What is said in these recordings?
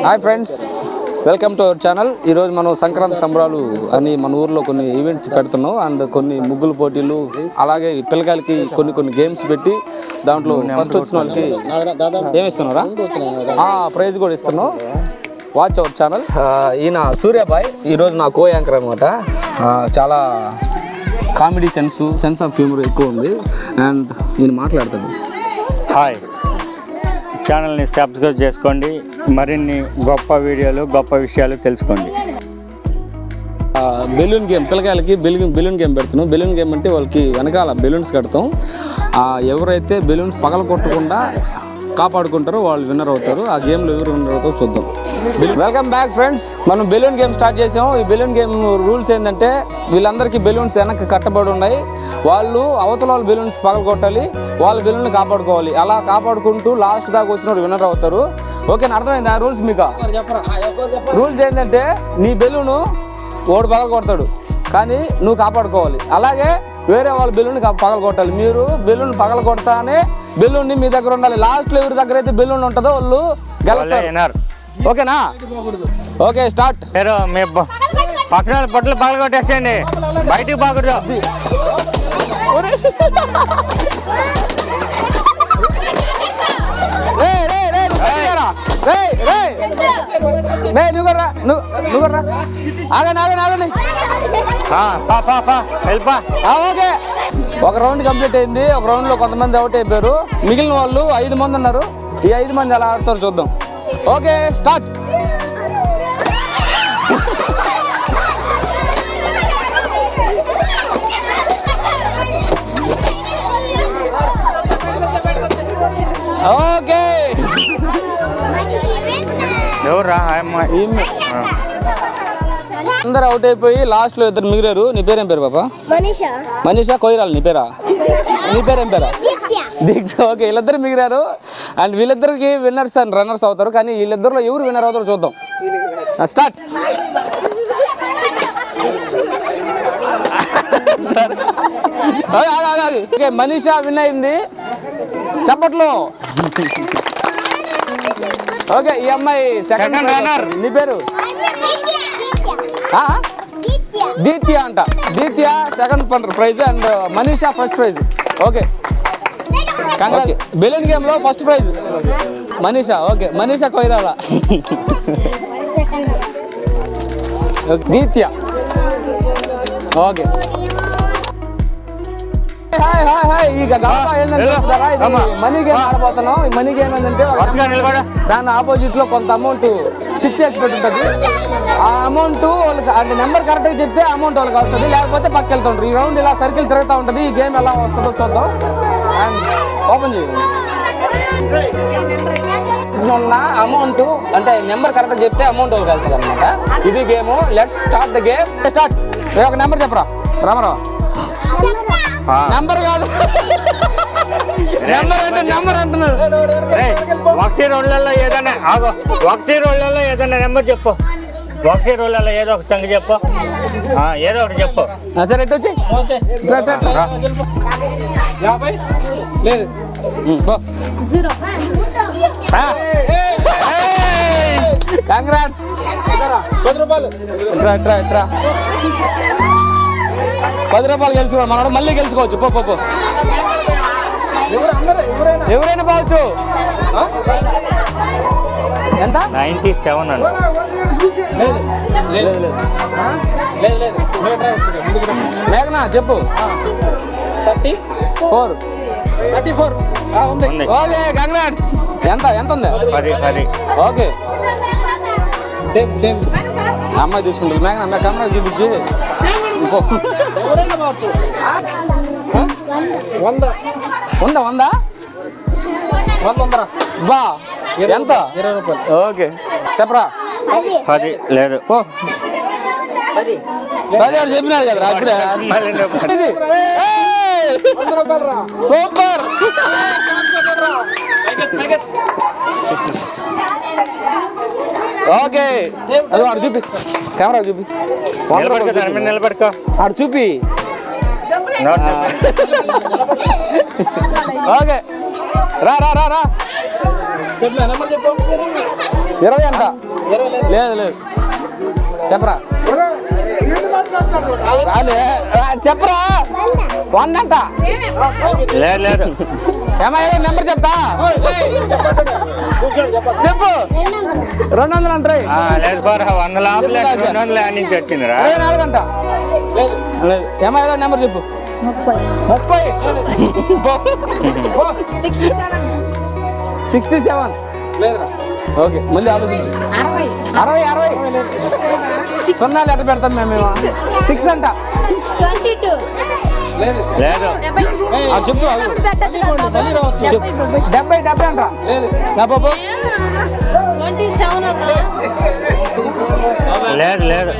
Hi friends, welcome to our channel. ఈరోజు మనం సంక్రాంతి సంబరాలు అని మన ఊర్లో కొన్ని ఈవెంట్స్ పెడుతున్నాం. అండ్ కొన్ని ముగ్గులు పోటీలు, అలాగే పిల్లకాయలకి కొన్ని గేమ్స్ పెట్టి దాంట్లో ఫస్ట్ వచ్చిన వాళ్ళకి ఏమి ఇస్తున్నారా ప్రైజ్ కూడా ఇస్తున్నాం. Watch our channel. ఈయన సూర్యాబాయ్ ఈరోజు నా కో యాంకర్ అనమాట. చాలా కామెడీ సెన్స్ ఆఫ్ హ్యూమర్ ఎక్కువ ఉంది అండ్ ఈయన మాట్లాడతాడు. హాయ్, ఛానల్ని సబ్స్క్రైబ్ చేసుకోండి. మరిన్ని గొప్ప వీడియోలు, గొప్ప విషయాలు తెలుసుకోండి. బెలూన్ గేమ్, పిల్లకాయలకి బెలూన్ గేమ్ పెడుతున్నాం. బెలూన్ గేమ్ అంటే వాళ్ళకి వెనకాల బెలూన్స్ కడతాం. ఎవరైతే బెలూన్స్ పగల కొట్టకుండా కాపాడుకుంటారో వాళ్ళు విన్నర్ అవుతారు. ఆ గేమ్లో ఎవరు విన్నర్ అవుతారో చూద్దాం. Welcome back friends. మనం బెలూన్ గేమ్ స్టార్ట్ చేసాం. ఈ బెలూన్ గేమ్ రూల్స్ ఏంటంటే వీళ్ళందరికీ బెలూన్స్ వెనక్కి కట్టబడి ఉన్నాయి. వాళ్ళు అవతల వాళ్ళు బెలూన్స్ పగల కొట్టాలి, వాళ్ళ బెలూన్ని కాపాడుకోవాలి. అలా కాపాడుకుంటూ లాస్ట్ దాకా వచ్చిన విన్నర్ అవుతారు. ఓకే, అర్థమైంది ఆ రూల్స్ మీకు? రూల్స్ ఏంటంటే నీ బెలూను ఓడి పగల కొడతాడు కానీ నువ్వు కాపాడుకోవాలి. అలాగే వేరే వాళ్ళ బెలూన్ పగల కొట్టాలి. మీరు బెలూన్ పగల కొడతానే బెలూన్ని మీ దగ్గర ఉండాలి. లాస్ట్లో ఎవరి దగ్గర అయితే బెలూన్ ఉంటుందో వాళ్ళు గెలుస్తారు. ఓకేనా? Okay, start. మీ పక్కన పొట్లు పగల కొట్టేసేయండి, బయటికి బాగుండదు. ఓకే, ఒక రౌండ్ కంప్లీట్ అయింది. ఒక రౌండ్ లో కొంతమంది అవుట్ అయిపోయారు. మిగిలిన వాళ్ళు 5 మంది ఉన్నారు. ఈ 5 మంది ఎలా ఆడతారు చూద్దాం. Okay, start. ఓకే, ఎవరా అందరు అవుట్ అయిపోయి లాస్ట్ లో 2 మిగిలారు. నీ పేరేం పేరు పాప? మనీషా కొయిరాలు. నీ పేరా? నీ పేరేం పేరా? దీక్ష. ఓకే, వీళ్ళిద్దరు మిగిలారు అండ్ వీళ్ళిద్దరికి విన్నర్స్ అండ్ రన్నర్స్ అవుతారు. కానీ వీళ్ళిద్దరిలో ఎవరు విన్నర్ అవుతారో చూద్దాం. స్టార్ట్. ఓకే, మనీషా విన్ అయింది. చప్పట్లో. ఓకే, ఈ అమ్మాయి సెకండ్ రన్నర్. నీ పేరు? దీత్య అంట. Ditya second prize and Manisha first prize. Okay, balloon game లో first prize Manisha. Okay, Manisha Koirala. Ditya. Okay, ಈಗ మనీ గేమ్ ఆడబోతున్నాం. ఈ మనీ గేమ్ ఏంటంటే దాని ఆపోజిట్ లో కొంత అమౌంట్ స్టిచ్ చేసి పెట్టుంటది. ఆ అమౌంట్ వాళ్ళకి అంటే నెంబర్ కరెక్ట్ గా చెప్తే అమౌంట్ వాళ్ళకి వస్తుంది, లేకపోతే పక్క వెళ్తుంటారు. ఈ రౌండ్ ఇలా సర్కిల్ తిరుగుతూ ఉంటుంది. ఈ గేమ్ ఎలా వస్తుందో చూద్దాం. అండ్ ఓపెన్ చేయండి. ఉన్న అమౌంట్ అంటే నెంబర్ కరెక్ట్ గా చెప్తే అమౌంట్ వాళ్ళకి వెళ్తుంది అనమాట. ఇది game. Let's start the game. Start. ఒక నెంబర్ చెప్పరా రామారావు. నెంబర్ కాదు, నెంబర్ అంటే నెంబర్ అంటున్నాడు. ఒకటి రోజులలో ఏదైనా ఒకటి రోజులలో ఏదైనా నెంబర్ చెప్పు. ఒకటి రోజులలో ఏదో ఒక సంగతి చెప్పు, ఏదో ఒకటి చెప్పు. సరే, ఎటు వచ్చి కంగ్రాట్స్. 10 రూపాయలు. 10 రూపాయలు గెలుచుకోవాలి. మనోడు మళ్ళీ గెలుచుకోవచ్చు. పో ఎవరైనా పోవచ్చు. ఎంత? 97 అండి. మేఘనా చెప్పు. 34. Okay, congrats. ఎంత ఉంది? 10. ఓకే, అమ్మాయి తీసుకుంటుంది. మేఘనా కెమెరా చూపించి. ఉందా బా. ఎంత? 20 రూపాయలు. ఓకే, చెప్పరా. 10 లేదు. 10 చెప్పినాడు కదా అప్పుడే. సూపర్. ఓకే, అది వాడు చూపి, కెమెరా చూపి. నిలబడుకో, ఆడు చూపి. ఓకే, రా రా రా రా. 20 అంట. లేదు లేదు చెప్పరా రాలే. చెప్పరా 100 అంట. లేదు లేదు ఏమయ్యా నెంబర్ చెప్తా చెప్పు 200 అంటారు. లేదు పోరా 100 లోపల 200 నుంచి వచ్చిందిరా 24 అంట. లేదు ఏమయ్యా నెంబర్ చెప్పు 30 67. ఓకే మళ్ళీ ఆలోచించు 60 సున్నాలు ఎట్ట పెడతాం మేము 6 అంట. 22 లేదు చెప్పు 70 అంట. బాబు లేదు లేదు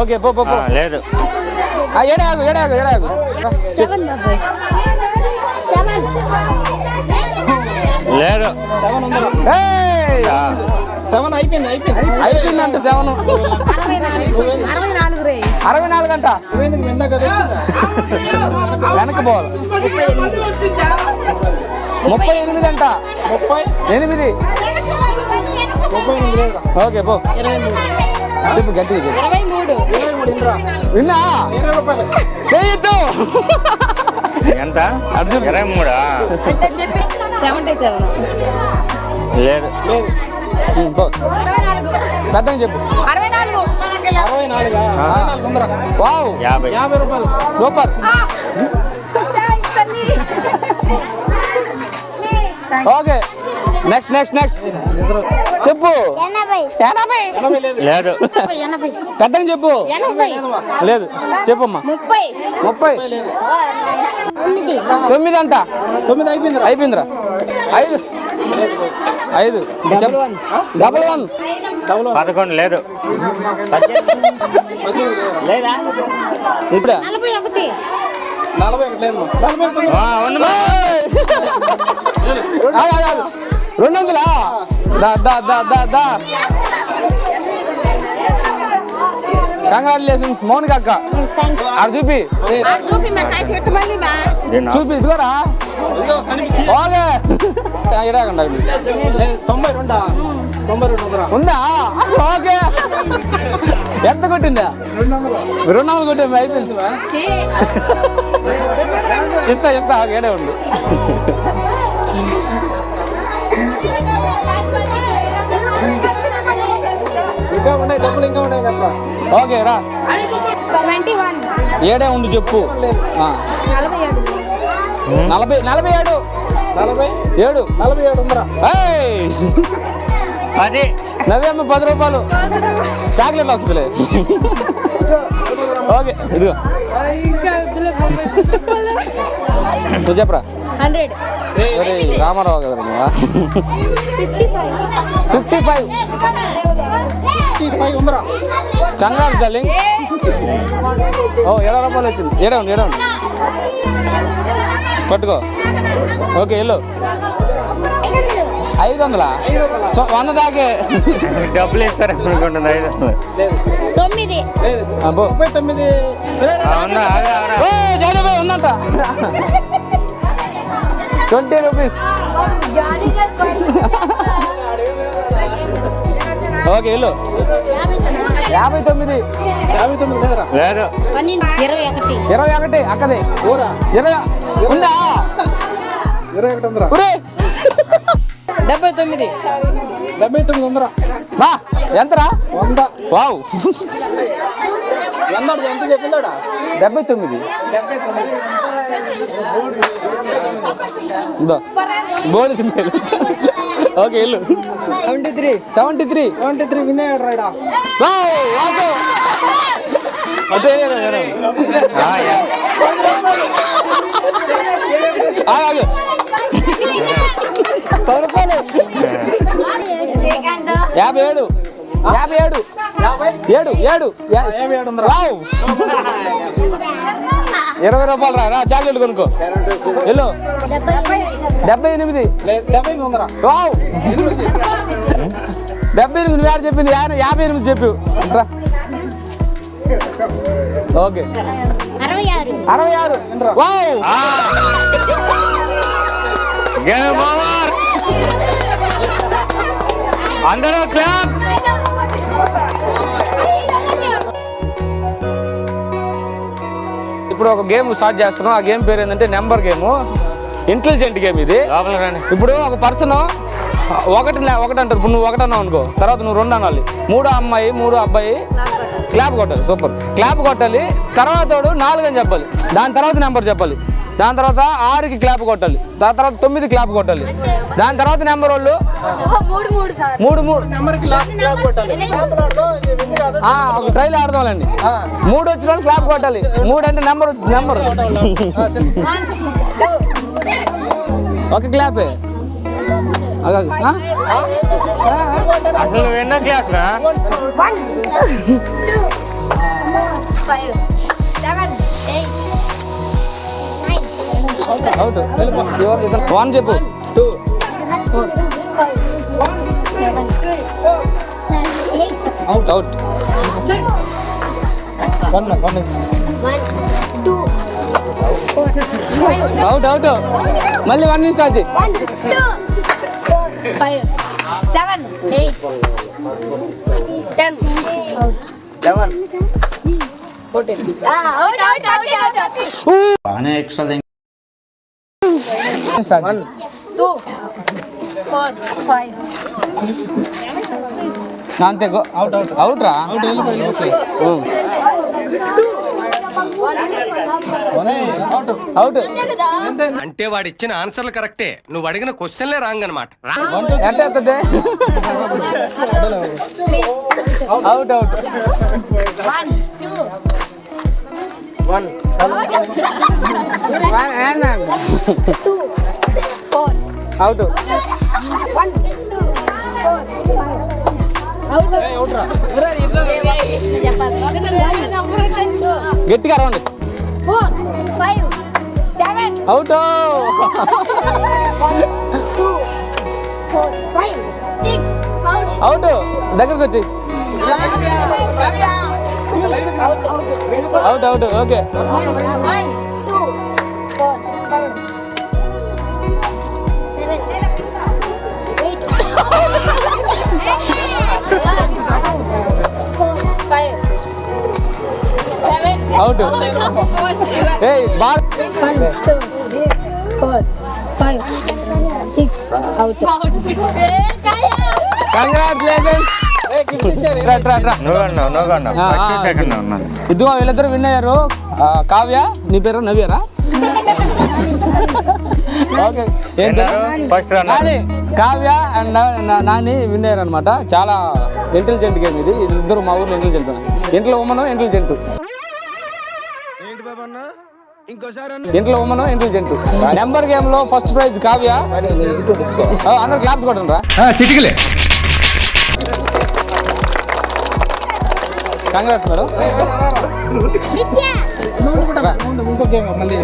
ఓకే పో లేదు ఏడాగు 7 లేదు 7 అయిపోయిందంట 7 64 అంట. వెనక్కి పోవాలి 38 అంట. 8 ఓకే పో చెప్పు గట్టిగా చెప్పు. 23 విన్నా చేయొద్దు ఎంత 23 అంటే చెప్పి 77 లేదు పో పెద్దగా చెప్పు 64 వావ్ 50 రూపాయలు సూపర్. ఓకే నెక్స్ట్ చెప్పు 80 లేదు పెద్దగా చెప్పు. లేదు చెప్పమ్మా 30 9 అంట. 9 అయిపోయింది అయిపోయిందిరా 5 డబల్ 1 11 లేదు లేదా ఇప్పుడు 41 లేదు 41 ఉంది మా. 200 దా కంగ్రాచులేషన్స్ మౌనిక అక్క. అది చూపి ఇదిగోరా ఓకే ఎడాకండి 92 ఉందా ఓకే ఎంత కొట్టిందా 200 కొట్టింది అయిపోయింది. ఇస్తా ఏడే ఉండు. ఇంకా ఉన్నాయి డబ్బులు ఇంకా ఉన్నాయి చెప్ప ఓకే రా 21 ఏడే ఉండు చెప్పు. 47 ఉందిరా అది నవ్వేమ్మ 10 రూపాయలు చాక్లెట్లు వస్తుందిలే. ఓకే ఇదిగో నువ్వు చెప్పరా 100 రామారావు కదా 55 55 ఉందిరా కంగ్రాట్స్ డార్లింగ్. ఓ 20 రూపాయలు వచ్చింది. ఏడవండి పట్టుకో. ఓకే వెళ్ళు 500 100 దాకే డబ్బులు ఇస్తారు అనుకుంటుంది 500 9 లేదు అబ్బో 39 జాయిన్ ఉందంట 20 రూపీస్. ఓకే వెళ్ళు 59 లేదురా లేదు 21 అక్కది 20 ఉందా 21 ఉందిరా ఒరే 79 ఉందిరా బా ఎంతరా 100 వావ్ ఎంత చెప్పిందాడా 79 ఇదో బోనస్ మేలు. ఓకే వెళ్ళు 73 విన్నాడు రాయడా వాసు అదే ఆగు 10 రూపాయలు 57 వావ్ 20 రూపాయలు రా చాక్లెట్ కొనుక్కో వెళ్ళు 78 ఉందిరా వావ్ 78 నువ్వు యారు చెప్పింది 58 చెప్పు రా. ఓకే 66 వావ్ గేమ్ ఓవర్ అందరూ క్లాప్స్ ఇప్పుడు ఒక గేమ్ స్టార్ట్ చేస్తున్నాం. ఆ గేమ్ పేరు ఏంటంటే నెంబర్ గేమ్, ఇంటెలిజెంట్ గేమ్ ఇది. లోపలికి రండి. ఇప్పుడు ఒక పర్సన్ ఒకటి అంటారు. ఇప్పుడు నువ్వు ఒకటి అన్నావు అనుకో, తర్వాత నువ్వు 2 అనాలి. 3 అమ్మాయి 3 అబ్బాయి క్లాప్ కొట్టాలి. సూపర్, క్లాప్ కొట్టాలి. తర్వాత 4 అని చెప్పాలి. దాని తర్వాత నెంబర్ చెప్పాలి. దాని తర్వాత 6కి క్లాప్ కొట్టాలి. దాని తర్వాత 9 క్లాప్ కొట్టాలి. దాని తర్వాత నెంబర్ వాళ్ళు 3 నెంబర్కి క్లాప్ కొట్టాలి. ఒక ట్రైల్ ఆడదాంలేండి. 3 వచ్చిన వాళ్ళు క్లాప్ కొట్టాలి. 3 అంటే నెంబర్ ఒక క్లాపే. అసలు నువ్వు ఎన్నో క్లాస్ రా? 1 2 5 7 8 అవుట్. 1 చెప్పు. 2 4 7 8 అవుట్. 1 2 4 అవుట్. మళ్ళీ 1 నుంచి స్టార్ట్. 1 2 4 5 7 8 10 11 14 అవుట్ బాగానే ఎక్స్ట్రా 1 2 4 5 6 అంతే. అవుట్ రా. అవుట్. అంటే వాడు ఇచ్చిన ఆన్సర్లు కరెక్టే, నువ్వు అడిగిన క్వశ్చన్లే రాంగ్ అనమాట. ఎంత అవుతుంది? అవుట్. 1 2 1 2 4 అవుట్. 1 2 4 5 గట్టిగా రండి. 4 5 7 అవుట్. 2 4 5 6 అవుట్. దగ్గరకు వచ్చి అవుట్. ఓకే. 1 2 4 5 అవుట్. ఏయ్ బాల్. 1 2 4 5 6 అవుట్. కంగ్రాచులేషన్స్. నువ్వు అన్నావు ఫస్ట్ సెకండ్ ఉన్నాను. ఇదిగో వీళ్ళిద్దరు విన్ అయ్యారు. కావ్య, నీ పేరు నవ్యారా? ఓకే. ఏం పేరు? First Nani. Kavya and Nani win అయ్యారు అనమాట. చాలా ఇంటెలిజెంట్ గేమ్ ఇది. ఇద్దరు మా ఊర్లో ఇంటెలిజెంట్. ఇంట్లో ఉమ్మను ఇంటెలిజెంట్. ఇంట్లో ఉమ్మను ఇంటెలిజెంట్. నెంబర్ గేమ్ లో ఫస్ట్ ప్రైజ్ కావ్య. అందరు క్లాప్స్ కొట్టండి రా. చిటికలే. Congrats madam. ఇంకో గేమ్ మళ్ళీ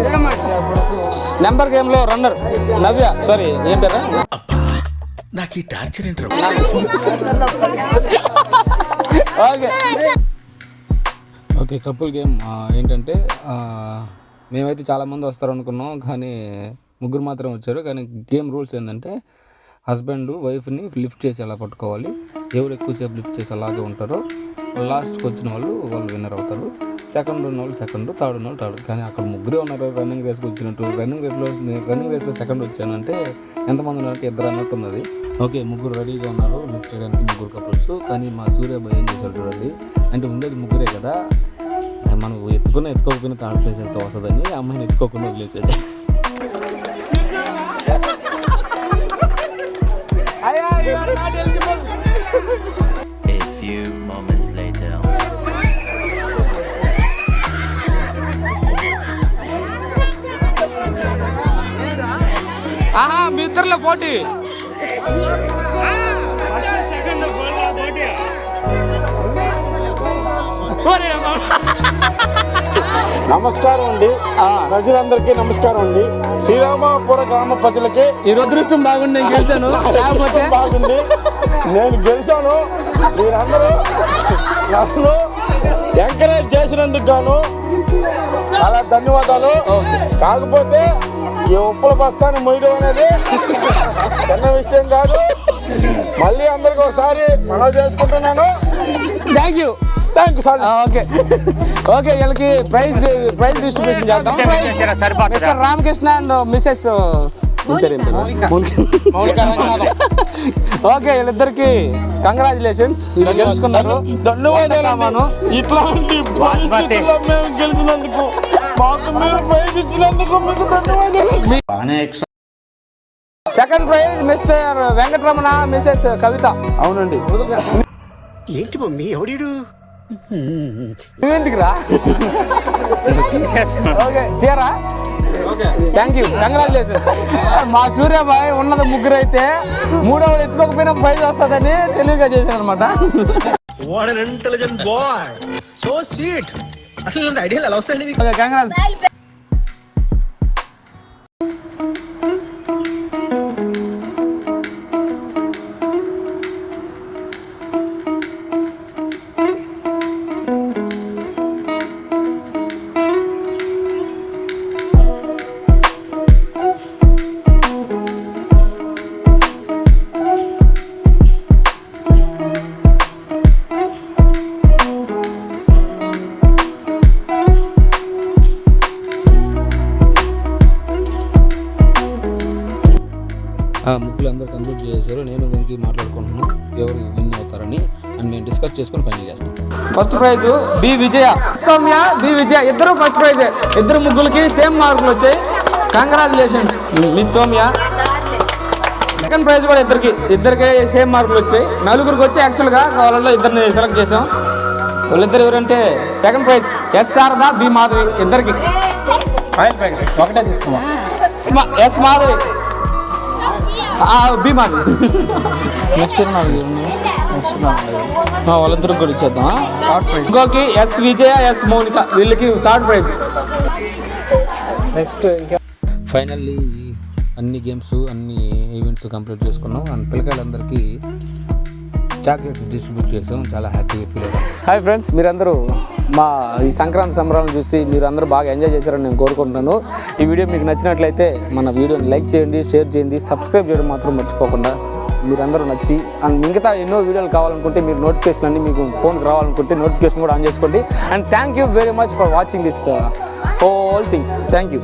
నెంబర్ గేమ్ లో రన్నర్ నవ్య. సారీ, ఏం పేరు? నాకు ఈ టార్చర్ ఏంట్రా? ఓకే, కపుల్ గేమ్ ఏంటంటే మేమైతే చాలామంది వస్తారు అనుకున్నాం, కానీ 3 మాత్రం వచ్చారు. కానీ గేమ్ రూల్స్ ఏంటంటే హస్బెండ్ వైఫ్ని లిఫ్ట్ చేసి ఎలా పట్టుకోవాలి, ఎవరు ఎక్కువసేపు లిఫ్ట్ చేసి అలాగే ఉంటారో లాస్ట్కి వచ్చిన వాళ్ళు విన్నర్ అవుతారు. సెకండ్ ఉన్న వాళ్ళు సెకండ్, థర్డ్ ఉన్న వాళ్ళు థర్డ్. కానీ అక్కడ 3 ఉన్నారు రన్నింగ్ రేస్కి వచ్చినట్టు. రన్నింగ్ రేస్లో సెకండ్ వచ్చాను అంటే ఎంతమంది ఉన్నారంటే 2 అన్నట్టు ఉన్నది. ఓకే, 3 రెడీగా ఉన్నారు లిఫ్ట్ చేయడానికి, 3 కపుల్స్. కానీ మా సూర్యబాయ్ ఏం చేశారు చూడండి, అంటే ఉండేది 3 కదా, మనం ఎత్తుకోకపోయినా థర్డ్ ప్లేస్ అయితే వస్తుందని అమ్మాయిని ఎత్తుకోకుండా వదిలేసాడు. A few moments later. ఆహా, మీ ఇద్దరులో పోటీ. నమస్కారం అండి, ప్రజలందరికీ నమస్కారం అండి. శ్రీరామపుర గ్రామ ప్రజలకి ఈ అదృష్టం బాగుండి నేను గెలిచాను. లేకపోతే బాగుంది, నేను గెలిచాను. మీరందరూ నన్ను ఎంకరేజ్ చేసినందుకు గాను చాలా ధన్యవాదాలు. కాకపోతే ఈ ఉప్పుల బస్తాన్ని మొయ్యడం అనేది చిన్న విషయం కాదు. మళ్ళీ అందరికి ఒకసారి మనవి చేసుకుంటున్నాను. Thank you. Thank you sir. Okay okay, వీళ్ళకి ప్రైజ్ డిస్ట్రిబ్యూషన్ చేద్దాం. సరిపోతుందా? Mister Ramakrishna and Mrs okay, వీళ్ళిద్దరికి కంగ్రాచులేషన్స్, వీళ్ళు గెలుచుకున్నారు. ధన్యవాదాలు. ఇట్లాంటి పరిస్థితుల్లో మేము గెలిచినందుకు, మాకు మీరు ప్రైజ్ ఇచ్చినందుకు మీకు ధన్యవాదాలు. Second prize mister Venkataramana missus Kavitha. అవునండి. ఏంటి మమ్మీ ఎవడీడు? నువ్వెందుకురా? ఓకే చీరా, థ్యాంక్ యూ, కంగ్రాచులేషన్. మా సూర్యాబాయ్ ఉన్నది ముగ్గురు అయితే మూడోవాడు ఎత్తుకోకపోయినా ప్రైజ్ వస్తుందని తెలివిగా చేశాను అనమాట. What an intelligent boy, so sweet. అసలు ఇలాంటి ఐడియాలు ఎలా వస్తాయండి మీకు? Okay, congrats. ముగ్గులు అందరూ కంప్లీట్ చేశారు. నేను ముందు మాట్లాడుకుంటున్నాను ఎవరు విన్ అవుతారని, అండ్ నేను డిస్కస్ చేసుకొని ఫైనల్ చేస్తాను. ఫస్ట్ ప్రైజ్ బి విజయ, సౌమ్య బి విజయ ఇద్దరు ఫస్ట్ ప్రైజ్. ఇద్దరు ముగ్గులకి సేమ్ మార్కులు వచ్చాయి. Congratulations miss Soumya. Second prize కూడా ఇద్దరికి సేమ్ మార్కులు వచ్చాయి. నలుగురికి వచ్చి యాక్చువల్గా వాళ్ళలో ఇద్దరిని సెలెక్ట్ చేసాం. వాళ్ళిద్దరు ఎవరంటే second prize S Sharada B Madhavi. ఇద్దరికి ఆయిల్ ప్యాకెట్ ఒకటే తీసుకున్నాం. S Madhavi B Madhavi. Next వాళ్ళిద్దరికి కూడా ఇచ్చేద్దాం. ఇంకోకి ఎస్ విజయ ఎస్ మౌనిక, వీళ్ళకి థర్డ్ ప్రైజ్. నెక్స్ట్ ఫైనల్లీ అన్ని గేమ్స్ అన్ని ఈవెంట్స్ కంప్లీట్ చేసుకున్నాం. అండ్ పిల్లకాయలందరికీ చాక్లెట్స్ డిస్ట్రిబ్యూట్ చేసాం. చాలా హ్యాపీగా ఫీల్ అయ్యాం. హాయ్ ఫ్రెండ్స్, మీరందరూ మా ఈ సంక్రాంతి సంబరాలను చూసి మీరు అందరూ బాగా ఎంజాయ్ చేశారని నేను కోరుకుంటున్నాను. ఈ వీడియో మీకు నచ్చినట్లయితే మన వీడియోని లైక్ చేయండి, షేర్ చేయండి, సబ్స్క్రైబ్ చేయడం మాత్రం మర్చిపోకుండా. మీరందరూ నచ్చి అండ్ మిగతా ఎన్నో వీడియోలు కావాలనుకుంటే మీరు నోటిఫికేషన్ అన్ని మీకు ఫోన్కి రావాలనుకుంటే నోటిఫికేషన్ కూడా ఆన్ చేసుకోండి. And thank you very much for watching this whole thing. Thank you.